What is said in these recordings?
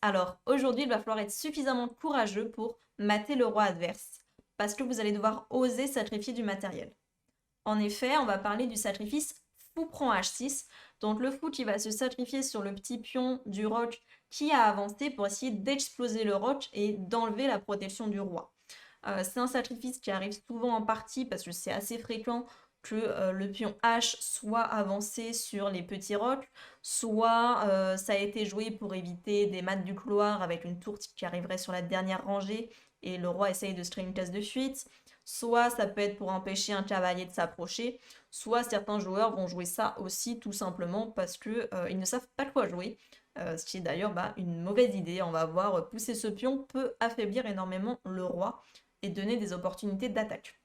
Alors, aujourd'hui, il va falloir être suffisamment courageux pour mater le roi adverse, parce que vous allez devoir oser sacrifier du matériel. En effet, on va parler du sacrifice fou prend H6, donc le fou qui va se sacrifier sur le petit pion du roc qui a avancé pour essayer d'exploser le roc et d'enlever la protection du roi. C'est un sacrifice qui arrive souvent en partie parce que c'est assez fréquent que le pion H soit avancé sur les petits rocs, soit ça a été joué pour éviter des mates du couloir avec une tour qui arriverait sur la dernière rangée et le roi essaye de se créer une case de fuite, soit ça peut être pour empêcher un cavalier de s'approcher, soit certains joueurs vont jouer ça aussi tout simplement parce que ils ne savent pas quoi jouer. Ce qui est d'ailleurs une mauvaise idée. On va voir, pousser ce pion peut affaiblir énormément le roi et donner des opportunités d'attaque.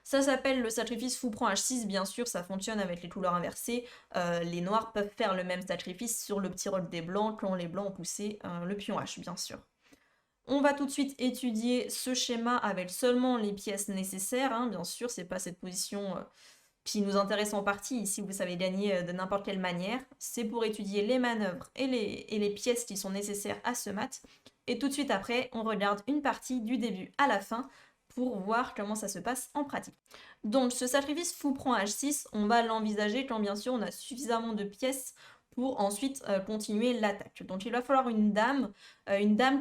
Ça s'appelle le sacrifice fou prend H6, bien sûr, ça fonctionne avec les couleurs inversées. Les noirs peuvent faire le même sacrifice sur le petit rôle des blancs quand les blancs ont poussé le pion H, bien sûr. On va tout de suite étudier ce schéma avec seulement les pièces nécessaires, hein, bien sûr, c'est pas cette position qui nous intéresse en partie, ici vous savez gagner de n'importe quelle manière. C'est pour étudier les manœuvres et les pièces qui sont nécessaires à ce mat. Et tout de suite après, on regarde une partie du début à la fin pour voir comment ça se passe en pratique. Donc ce sacrifice fou prend H6, on va l'envisager quand bien sûr on a suffisamment de pièces pour ensuite continuer l'attaque. Donc il va falloir une dame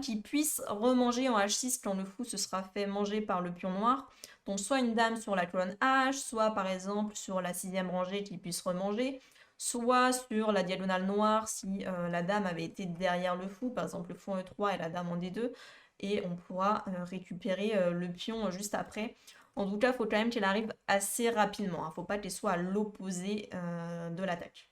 qui puisse remanger en H6 quand le fou se sera fait manger par le pion noir. Donc soit une dame sur la colonne H, soit par exemple sur la 6e rangée qui puisse remanger, soit sur la diagonale noire si la dame avait été derrière le fou, par exemple le fou en E3 et la dame en D2, et on pourra récupérer le pion juste après. En tout cas, il faut quand même qu'elle arrive assez rapidement, hein. Faut pas qu'elle soit à l'opposé de l'attaque.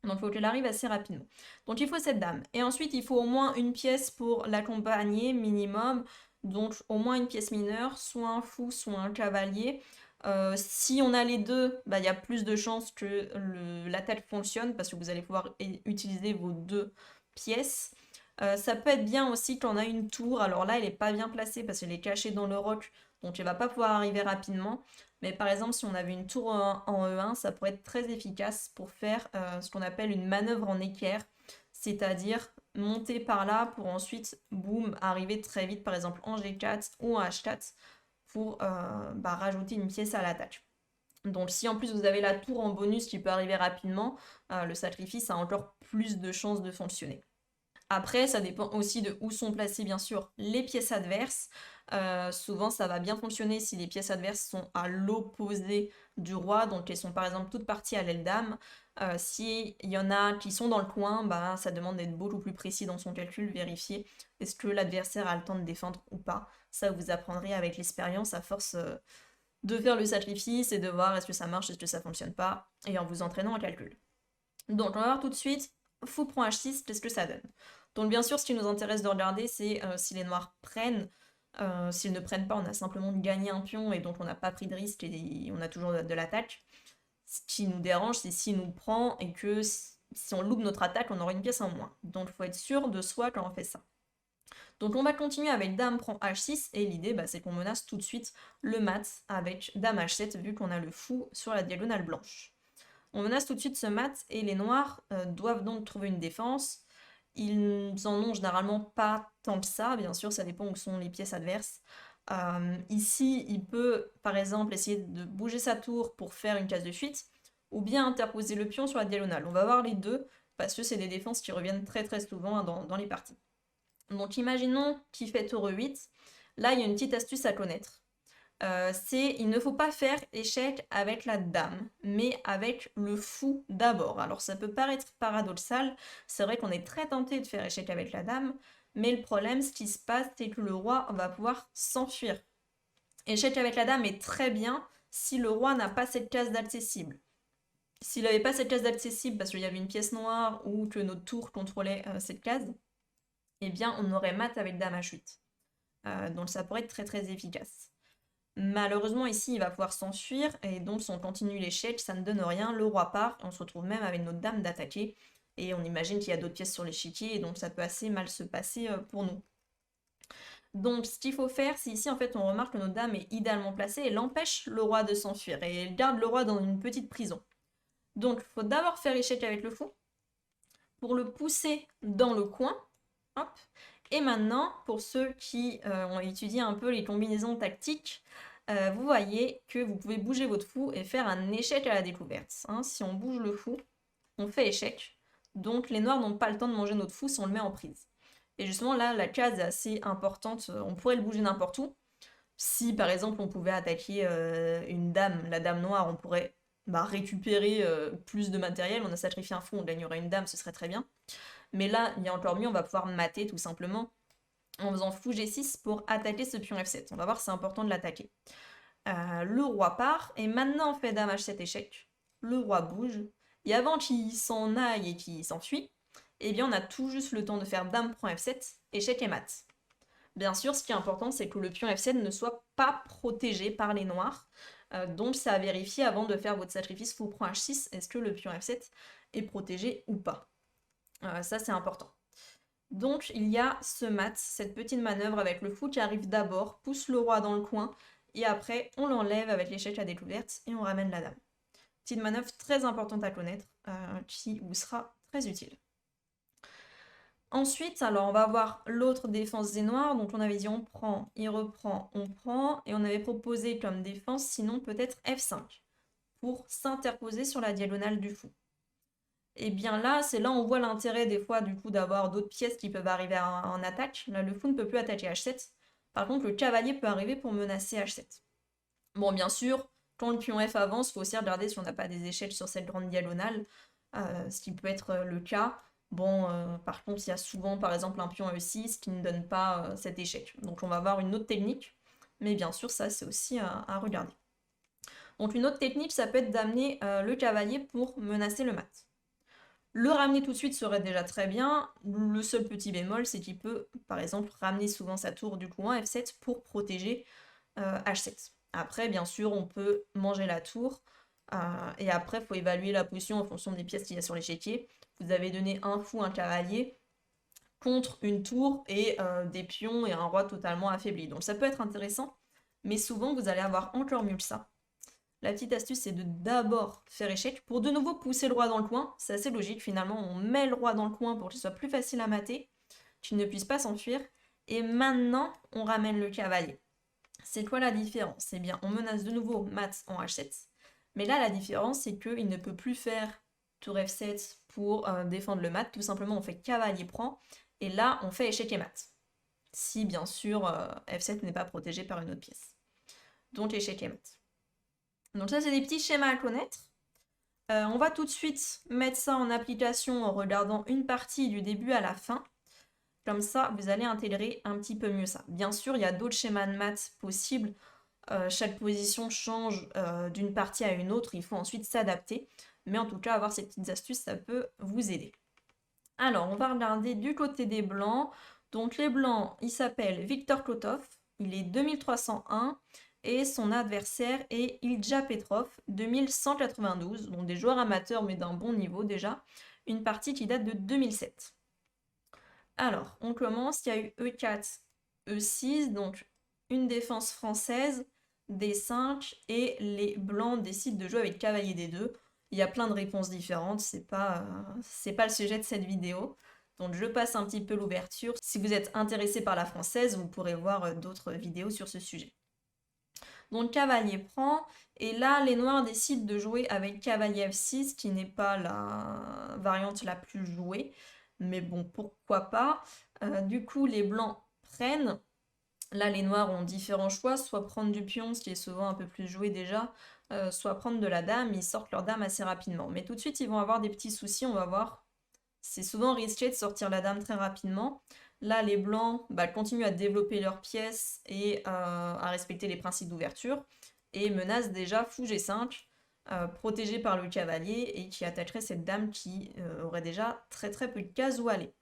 Donc il faut qu'elle arrive assez rapidement. Donc il faut cette dame. Et ensuite, il faut au moins une pièce pour l'accompagner, minimum. Donc au moins une pièce mineure, soit un fou, soit un cavalier. Si on a les deux, il y a plus de chances que l'attaque fonctionne parce que vous allez pouvoir utiliser vos deux pièces. Ça peut être bien aussi quand on a une tour. Alors là, elle n'est pas bien placée parce qu'elle est cachée dans le roc, donc elle va pas pouvoir arriver rapidement. Mais par exemple, si on avait une tour en E1, ça pourrait être très efficace pour faire ce qu'on appelle une manœuvre en équerre, c'est-à-dire monter par là pour ensuite, boum, arriver très vite, par exemple en G4 ou en H4, pour rajouter une pièce à l'attaque. Donc si en plus vous avez la tour en bonus qui peut arriver rapidement, le sacrifice a encore plus de chances de fonctionner. Après, ça dépend aussi de où sont placées bien sûr les pièces adverses. Souvent, ça va bien fonctionner si les pièces adverses sont à l'opposé du roi, donc elles sont par exemple toutes parties à l'aile dame. S'il y en a qui sont dans le coin, ça demande d'être beaucoup plus précis dans son calcul, vérifier est-ce que l'adversaire a le temps de défendre ou pas. Ça, vous apprendrez avec l'expérience à force de faire le sacrifice et de voir est-ce que ça marche, est-ce que ça fonctionne pas, et en vous entraînant en calcul. Donc on va voir tout de suite, fou prend H6, qu'est-ce que ça donne. Donc bien sûr, ce qui nous intéresse de regarder, c'est si les noirs prennent. S'ils ne prennent pas, on a simplement gagné un pion et donc on n'a pas pris de risque et on a toujours de l'attaque. Ce qui nous dérange, c'est s'il nous prend et que si on loupe notre attaque, on aura une pièce en moins. Donc il faut être sûr de soi quand on fait ça. Donc on va continuer avec dame prend H6 et l'idée c'est qu'on menace tout de suite le mat avec dame H7 vu qu'on a le fou sur la diagonale blanche. On menace tout de suite ce mat et les noirs doivent donc trouver une défense. Ils en ont généralement pas tant que ça, bien sûr, ça dépend où sont les pièces adverses. Ici, il peut par exemple essayer de bouger sa tour pour faire une case de fuite, ou bien interposer le pion sur la diagonale. On va voir les deux, parce que c'est des défenses qui reviennent très très souvent dans les parties. Donc imaginons qu'il fait tour E8. Là, il y a une petite astuce à connaître. Il ne faut pas faire échec avec la dame, mais avec le fou d'abord. Alors ça peut paraître paradoxal, c'est vrai qu'on est très tenté de faire échec avec la dame, mais le problème, ce qui se passe, c'est que le roi va pouvoir s'enfuir. Échec avec la dame est très bien si le roi n'a pas cette case d'accessible. S'il n'avait pas cette case d'accessible parce qu'il y avait une pièce noire ou que notre tour contrôlait cette case, eh bien on aurait mat avec dame H8. Donc ça pourrait être très très efficace. Malheureusement, ici, il va pouvoir s'enfuir, et donc si on continue l'échec, ça ne donne rien, le roi part, et on se retrouve même avec notre dame d'attaquer, et on imagine qu'il y a d'autres pièces sur l'échiquier, et donc ça peut assez mal se passer pour nous. Donc ce qu'il faut faire, c'est ici, en fait, on remarque que notre dame est idéalement placée, et elle empêche le roi de s'enfuir, et elle garde le roi dans une petite prison. Donc il faut d'abord faire échec avec le fou, pour le pousser dans le coin, Hop. Et maintenant, pour ceux qui ont étudié un peu les combinaisons tactiques, vous voyez que vous pouvez bouger votre fou et faire un échec à la découverte. Hein. Si on bouge le fou, on fait échec. Donc les noirs n'ont pas le temps de manger notre fou si on le met en prise. Et justement là, la case est assez importante, on pourrait le bouger n'importe où. Si par exemple on pouvait attaquer une dame, la dame noire, on pourrait récupérer plus de matériel, on a sacrifié un fou, on gagnerait une dame, ce serait très bien. Mais là, il y a encore mieux, on va pouvoir mater tout simplement en faisant fou G6 pour attaquer ce pion F7. On va voir, c'est important de l'attaquer. Le roi part, et maintenant on fait dame H7 échec. Le roi bouge, et avant qu'il s'en aille et qu'il s'enfuit, eh bien on a tout juste le temps de faire dame prend F7, échec et mat. Bien sûr, ce qui est important, c'est que le pion F7 ne soit pas protégé par les noirs. Donc c'est à vérifier avant de faire votre sacrifice fou prend H6, est-ce que le pion F7 est protégé ou pas. Ça c'est important. Donc il y a ce mat, cette petite manœuvre avec le fou qui arrive d'abord, pousse le roi dans le coin, et après on l'enlève avec l'échec à découverte et on ramène la dame. Petite manœuvre très importante à connaître, qui vous sera très utile. Ensuite, alors on va voir l'autre défense des noirs, donc on avait dit on prend, il reprend, on prend, et on avait proposé comme défense sinon peut-être F5, pour s'interposer sur la diagonale du fou. Et bien là, c'est là où on voit l'intérêt des fois du coup d'avoir d'autres pièces qui peuvent arriver en attaque. Là, le fou ne peut plus attaquer H7. Par contre, le cavalier peut arriver pour menacer H7. Bon, bien sûr, quand le pion F avance, il faut aussi regarder si on n'a pas des échelles sur cette grande diagonale, ce qui peut être le cas. Bon, par contre, il y a souvent, par exemple, un pion E6 qui ne donne pas cet échec. Donc on va voir une autre technique, mais bien sûr, ça, c'est aussi à regarder. Donc une autre technique, ça peut être d'amener le cavalier pour menacer le mat. Le ramener tout de suite serait déjà très bien. Le seul petit bémol, c'est qu'il peut, par exemple, ramener souvent sa tour du coup en F7 pour protéger H7. Après, bien sûr, on peut manger la tour. Et après, il faut évaluer la position en fonction des pièces qu'il y a sur l'échiquier. Vous avez donné un fou, un cavalier, contre une tour et des pions et un roi totalement affaibli. Donc ça peut être intéressant, mais souvent, vous allez avoir encore mieux que ça. La petite astuce, c'est de d'abord faire échec pour de nouveau pousser le roi dans le coin. C'est assez logique, finalement, on met le roi dans le coin pour qu'il soit plus facile à mater, qu'il ne puisse pas s'enfuir. Et maintenant, on ramène le cavalier. C'est quoi la différence? Eh bien, on menace de nouveau mat en H7. Mais là, la différence, c'est qu'il ne peut plus faire tour F7 pour défendre le mat. Tout simplement, on fait cavalier prend. Et là, on fait échec et mat. Si, bien sûr, F7 n'est pas protégé par une autre pièce. Donc, échec et mat. Donc ça, c'est des petits schémas à connaître. On va tout de suite mettre ça en application en regardant une partie du début à la fin. Comme ça, vous allez intégrer un petit peu mieux ça. Bien sûr, il y a d'autres schémas de maths possibles. Chaque position change d'une partie à une autre. Il faut ensuite s'adapter. Mais en tout cas, avoir ces petites astuces, ça peut vous aider. Alors, on va regarder du côté des blancs. Donc les blancs, il s'appelle Viktor Klotov. Il est 2301. Et son adversaire est Ilja Petrov, 2192, donc des joueurs amateurs mais d'un bon niveau déjà, une partie qui date de 2007. Alors, on commence, il y a eu E4, E6, donc une défense française, D5, et les blancs décident de jouer avec cavalier D2. Il y a plein de réponses différentes, c'est pas le sujet de cette vidéo. Donc je passe un petit peu l'ouverture. Si vous êtes intéressé par la française, vous pourrez voir d'autres vidéos sur ce sujet. Donc cavalier prend, et là les noirs décident de jouer avec cavalier F6, qui n'est pas la variante la plus jouée, mais bon, pourquoi pas. Du coup, les blancs prennent. Là, les noirs ont différents choix, soit prendre du pion, ce qui est souvent un peu plus joué déjà, soit prendre de la dame, ils sortent leur dame assez rapidement. Mais tout de suite, ils vont avoir des petits soucis, on va voir. C'est souvent risqué de sortir la dame très rapidement. Là, les blancs continuent à développer leurs pièces et à respecter les principes d'ouverture, et menacent déjà fou G5, protégé par le cavalier, et qui attaquerait cette dame qui aurait déjà très très peu de cases où aller.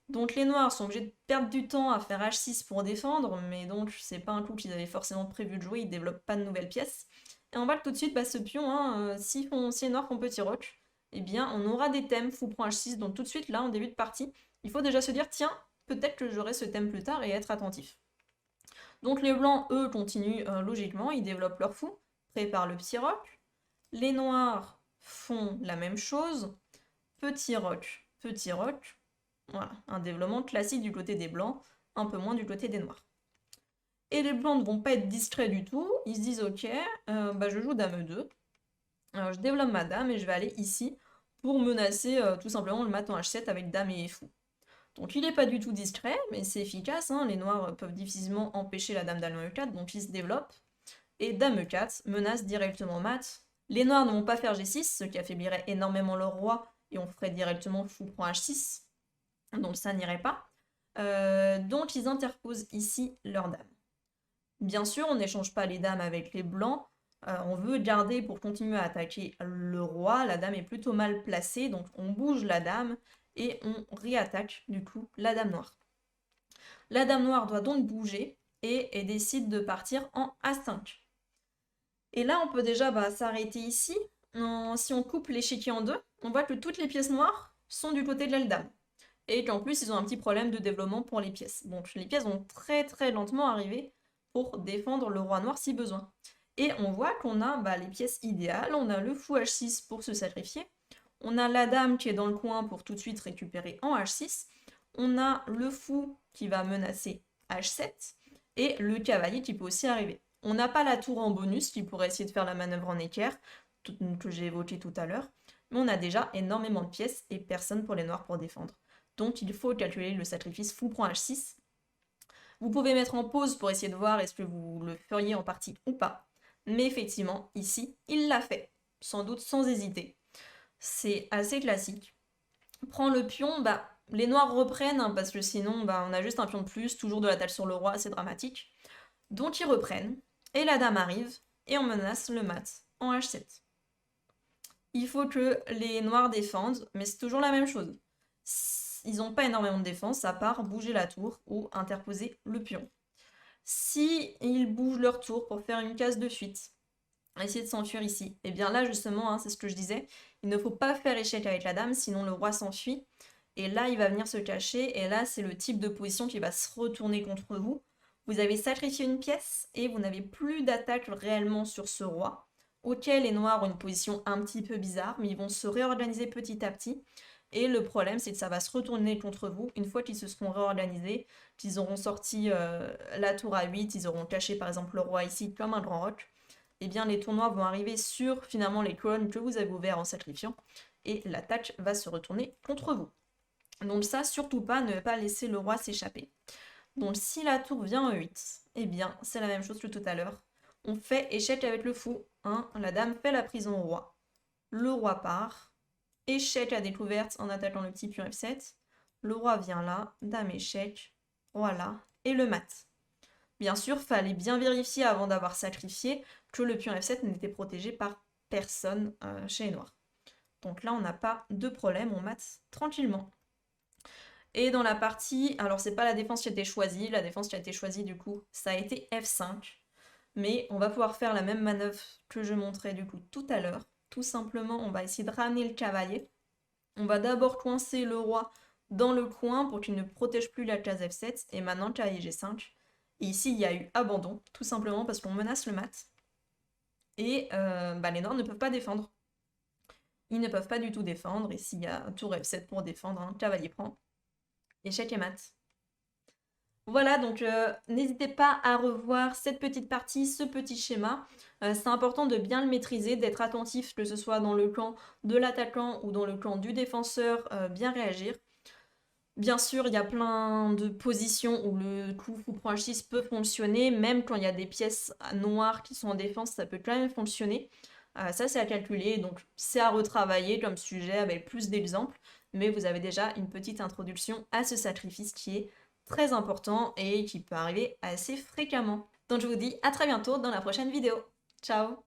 Donc les noirs sont obligés de perdre du temps à faire H6 pour défendre, mais donc c'est pas un coup qu'ils avaient forcément prévu de jouer, ils développent pas de nouvelles pièces. Et on voit que tout de suite, ce pion, si les noirs font petit roch, eh bien on aura des thèmes fou prend H6, donc tout de suite là en début de partie, il faut déjà se dire tiens, peut-être que j'aurai ce thème plus tard et être attentif. Donc les blancs, eux, continuent logiquement, ils développent leur fou, préparent le petit roc. Les noirs font la même chose, petit roc, Voilà, un développement classique du côté des blancs, un peu moins du côté des noirs. Et les blancs ne vont pas être distraits du tout, ils se disent ok, je joue dame E2, alors, je développe ma dame et je vais aller ici pour menacer tout simplement le mat en H7 avec dame et fou. Donc il n'est pas du tout distrait, mais c'est efficace, hein. Les noirs peuvent difficilement empêcher la dame d'aller en E4, donc il se développe. Et dame E4 menace directement mat. Les noirs ne vont pas faire G6, ce qui affaiblirait énormément leur roi, et on ferait directement fou prend H6, donc ça n'irait pas. Donc ils interposent ici leur dame. Bien sûr, on n'échange pas les dames avec les blancs, on veut garder pour continuer à attaquer le roi, la dame est plutôt mal placée, donc on bouge la dame et on réattaque du coup la dame noire. La dame noire doit donc bouger et décide de partir en A5. Et là on peut déjà s'arrêter ici. Si on coupe l'échiquier en deux, on voit que toutes les pièces noires sont du côté de la dame. Et qu'en plus ils ont un petit problème de développement pour les pièces. Donc les pièces vont très très lentement arriver pour défendre le roi noir si besoin. Et on voit qu'on a les pièces idéales, on a le fou H6 pour se sacrifier, on a la dame qui est dans le coin pour tout de suite récupérer en H6, on a le fou qui va menacer H7, et le cavalier qui peut aussi arriver. On n'a pas la tour en bonus qui pourrait essayer de faire la manœuvre en équerre, que j'ai évoqué tout à l'heure, mais on a déjà énormément de pièces et personne pour les noirs pour défendre. Donc il faut calculer le sacrifice fou prend H6. Vous pouvez mettre en pause pour essayer de voir est-ce que vous le feriez en partie ou pas. Mais effectivement, ici, il l'a fait. Sans doute sans hésiter. C'est assez classique. Prend le pion, les noirs reprennent, hein, parce que sinon, on a juste un pion de plus, toujours de la dalle sur le roi, c'est dramatique. Donc ils reprennent, et la dame arrive, et on menace le mat en H7. Il faut que les noirs défendent, mais c'est toujours la même chose. Ils n'ont pas énormément de défense, à part bouger la tour ou interposer le pion. Si ils bougent leur tour pour faire une case de fuite, essayer de s'enfuir ici, et bien là justement, hein, c'est ce que je disais, il ne faut pas faire échec avec la dame, sinon le roi s'enfuit, et là il va venir se cacher, et là c'est le type de position qui va se retourner contre vous. Vous avez sacrifié une pièce, et vous n'avez plus d'attaque réellement sur ce roi. Ok, les noirs ont une position un petit peu bizarre, mais ils vont se réorganiser petit à petit, et le problème, c'est que ça va se retourner contre vous une fois qu'ils se seront réorganisés, qu'ils auront sorti la tour à 8, ils auront caché par exemple le roi ici comme un grand roc. Et bien les tournois vont arriver sur finalement les colonnes que vous avez ouvertes en sacrifiant, et l'attaque va se retourner contre vous. Donc ça, surtout pas, ne pas laisser le roi s'échapper. Donc si la tour vient en 8, eh bien c'est la même chose que tout à l'heure. On fait échec avec le fou, hein. La dame fait la prison au roi. Le roi part. Échec à découverte en attaquant le petit pion F7. Le roi vient là, dame échec, roi là, et le mat. Bien sûr, fallait bien vérifier avant d'avoir sacrifié que le pion F7 n'était protégé par personne chez les noirs. Donc là, on n'a pas de problème, on mate tranquillement. Et dans la partie, alors c'est pas la défense qui a été choisie, la défense qui a été choisie du coup, ça a été F5. Mais on va pouvoir faire la même manœuvre que je montrais du coup tout à l'heure. Tout simplement, on va essayer de ramener le cavalier. On va d'abord coincer le roi dans le coin pour qu'il ne protège plus la case F7. Et maintenant, cavalier G5. Et ici, il y a eu abandon, tout simplement parce qu'on menace le mat. Et les noirs ne peuvent pas défendre. Ils ne peuvent pas du tout défendre. Et s'il y a tour F7 pour défendre, hein, cavalier prend. Échec et mat. Voilà, donc n'hésitez pas à revoir cette petite partie, ce petit schéma. C'est important de bien le maîtriser, d'être attentif, que ce soit dans le camp de l'attaquant ou dans le camp du défenseur, bien réagir. Bien sûr, il y a plein de positions où le coup fou prend H6 peut fonctionner, même quand il y a des pièces noires qui sont en défense, ça peut quand même fonctionner. Ça, c'est à calculer, donc c'est à retravailler comme sujet avec plus d'exemples, mais vous avez déjà une petite introduction à ce sacrifice qui est très important et qui peut arriver assez fréquemment. Donc je vous dis à très bientôt dans la prochaine vidéo. Ciao!